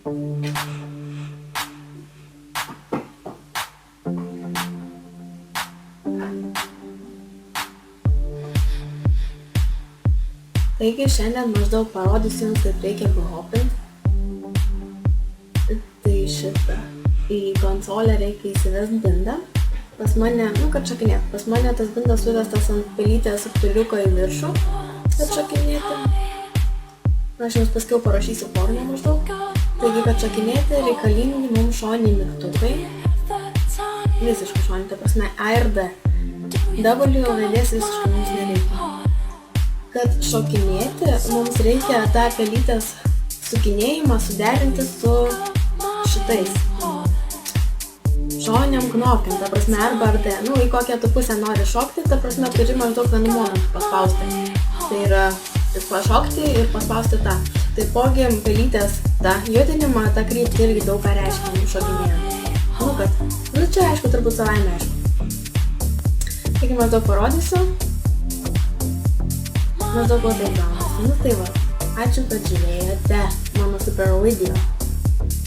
Taigi šiandien maždaug parodysiu jums, kaip reikia behopint. Tai šitą. Į konsolę reikia įsivest bindą. Pas mane, kad šokinėt, pas mane tas bindas suvestas ant pelytės subtiliuko į viršų, kad šokinėti. Aš jums paskiau parašysiu formą maždaug. Taigi, kad šokinėti reikalingi mums šoniniai mygtukai. Visiškai šoniniai, ta prasme A ir D. W raidės visiškai mums nereikia. Kad šokinėti, mums reikia tą pelytės sukinėjimą suderinti su šitais šoniniam knopkiam, ta prasme arba ar D. Į kokią tu pusę nori šokti, ta prasme turi maždaug vienu momentu paspausti. Tai yra pašokti ir paspausti tą. Taipogi pelytės tą judinimą, tą kryptį irgi daug ką reiškia mums šokinėjant. Čia aišku, turbūt savaime aišku. Taigi maždaug parodysiu. Maždaug va taip gaunasi. Tai va. Ačiū, kad žiūrėjote mano super video.